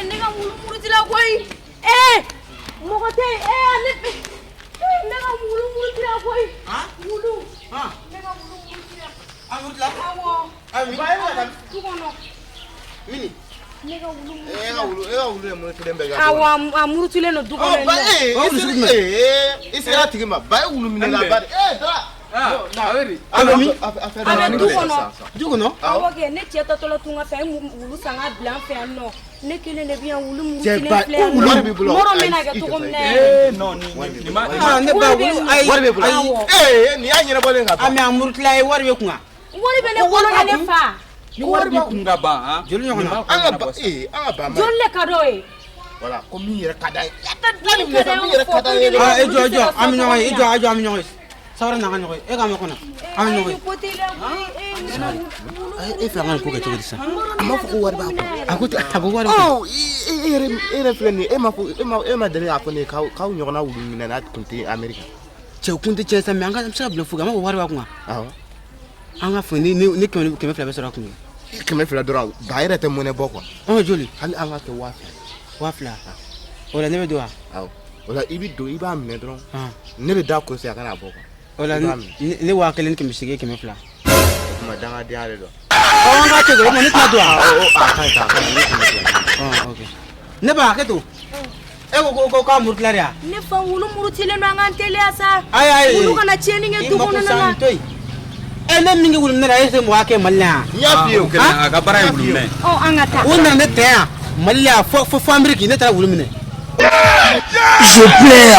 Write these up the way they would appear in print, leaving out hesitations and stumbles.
nega mulu tila koy mogote alepe nega mulu tila koy mulu nega mulu tila amurtla awo ami bayo tukono mini nega mulu mulu tlembe ga awo amuru tile no dukono isira tigima bayo wulu mini la bari dra aweri ame dukono awo ke ne tieta tolo tunga fe wulu sanga blanc fe no ne kele ne bien wulu muru tile fleur moro mena ga to komne non ni ma ne ba wulu ay warbe bula ni anyina bole nga ame amurtla ay warbe kunga wori bene bolo ne fa ni warbi kunga ba ha jolu nyona anga ba ma jolle kado voilà ko mi yere kada ejo ami nyoy ami nyoy sawra na nyoy e ga makona ami nyoy e fa ngal ko ga to disa ma ko warba ko akuti abu warba oh ere fleni e ma dele apone ka nyona wulu mina na kunti america che kunti che sa mi anga sa bla fuga ma warba kunga ah anga funi ni keme fla besora kunga keme fla dora bayre te mone boko oh joli hal anga ke wafla wala ne do aw wala ibi do iba mine dron ne be da ko se kana boko wala ne wa kelen keme sige keme fla ma danga diare do oh anga te go mo ni ta do ka oh okay ne ba ke to e ko ka murtla ya ne fa wulu muru tile no anga tele asa ay wulu kana cheni nge tukono na ene mingi wulu ne raise mo ake malla ya biyo kana ga bara wulu ne oh anga ta wonna ne te malla fo Amérique ne tara wulu mine je pleure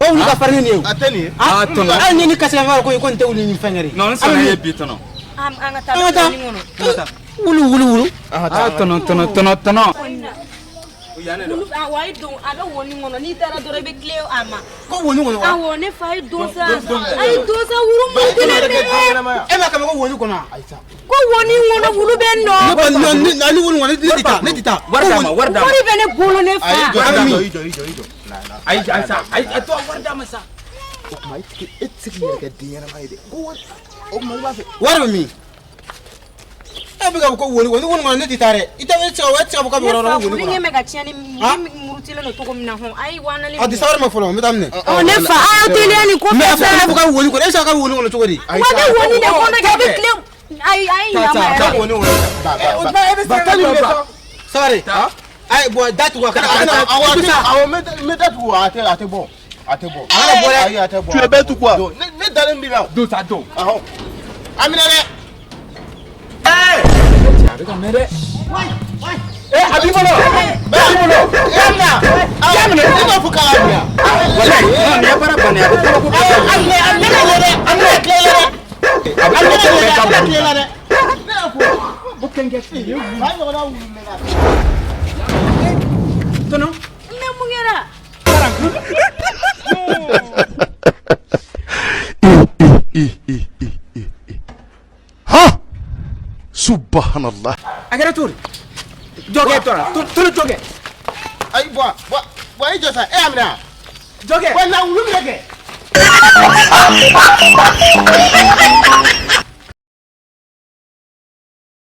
o wulu ka farni ne atani tono ni kasala ma ko te wulu ni fangari non sa ye bitono anga ta ni ngono wulu tono wulu wai do aga woni ngono ni tara dore be cleo ama ko wulu ngono a woni fai dosa ay dosa wulu mo tele e ma ka ko wulu kono ko woni ngono wulu ben no ni wulu ngono ne dita warda wori bene bolo ne fa ijo ay to warda ma sa o mai etiki yere dinga na mai de o mai ba fe warba mi e be ko wulu ngono ne dita re ita be tsawa ka boro wulu wulu nge mega tiani murutile no to ko mina ho ay wana le adi sawar ma folo mi tamne o ne fa a tele ni ko me fa ka wulu ko e sa ka wulu ngono to di wa de woni ne ko na ga be cleo ay ya ma woni ba ka ni sorry ay bo datu wa kana awo me datu wa ate bon ala bola ay ate bon tu es bête ou quoi ne dalen bi la do sa do aho amina le avec un mere abibolo yamna ni ma fuka amina wallahi non ne para bane tono ne mungera ha subhanallah agara tour joge tour joge ay bo ijo sa amina joge wala wulu mi lege